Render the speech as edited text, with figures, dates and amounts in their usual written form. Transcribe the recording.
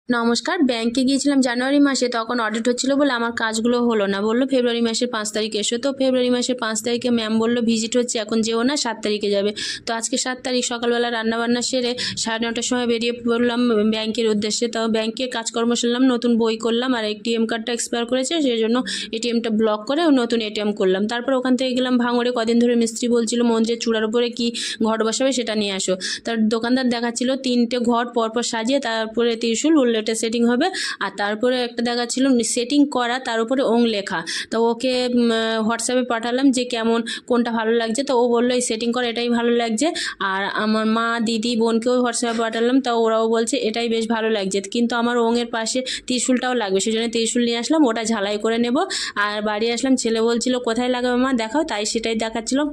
নমস্কার। ব্যাংকে গিয়েছিলাম জানুয়ারি মাসে, তখন অডিট হচ্ছিল বলে আমার কাজগুলো হলো না। বললো ফেব্রুয়ারি মাসের 5 তারিখ এসো। তো ফেব্রুয়ারি মাসের 5 তারিখে ম্যাম বললো ভিজিট হচ্ছে, এখন যেও না, 7 তারিখে যাবে। তো আজকে 7 তারিখ সকালবেলা রান্নাবান্না সেরে 9:30টার সময় বেরিয়ে পড়লাম ব্যাংকের উদ্দেশ্যে। তো ব্যাংকে কাজকর্ম সারলাম, নতুন বই করলাম, আর এটিএম কার্ডটা এক্সপায়ার করেছে, সেই জন্য এটিএমটা ব্লক করে নতুন এটিএম করলাম। তারপর ওখান থেকে গেলাম ভাঙড়ে। কদিন ধরে মিস্ত্রি বলছিল মন্দিরের চূড়ার উপরে কি ঘট বসাবে সেটা নিয়ে আসো। তার দোকানদার দেখাচ্ছিল 3টে ঘট পরপর সাজিয়ে তারপরে ত্রিশূল বললো এটা সেটিং হবে। আর তারপরে একটা দেখাচ্ছিল সেটিং করা, তার উপরে ওং লেখা। তো ওকে হোয়াটসঅ্যাপে পাঠালাম যে কেমন, কোনটা ভালো লাগছে। তো ও বললো এই সেটিং করা এটাই ভালো লাগছে। আর আমার মা, দিদি, বোনকেও হোয়াটসঅ্যাপে পাঠালাম, তো ওরাও বলছে এটাই বেশ ভালো লাগছে। কিন্তু আমার ওঙের পাশে ত্রিশূলটাও লাগবে, সেই জন্য ত্রিশূল নিয়ে আসলাম, ওটা ঝালাই করে নেব। আর বাড়ি আসলাম, ছেলে বলছিল কোথায় লাগাবে মা দেখাও, তাই সেটাই দেখাচ্ছিলাম।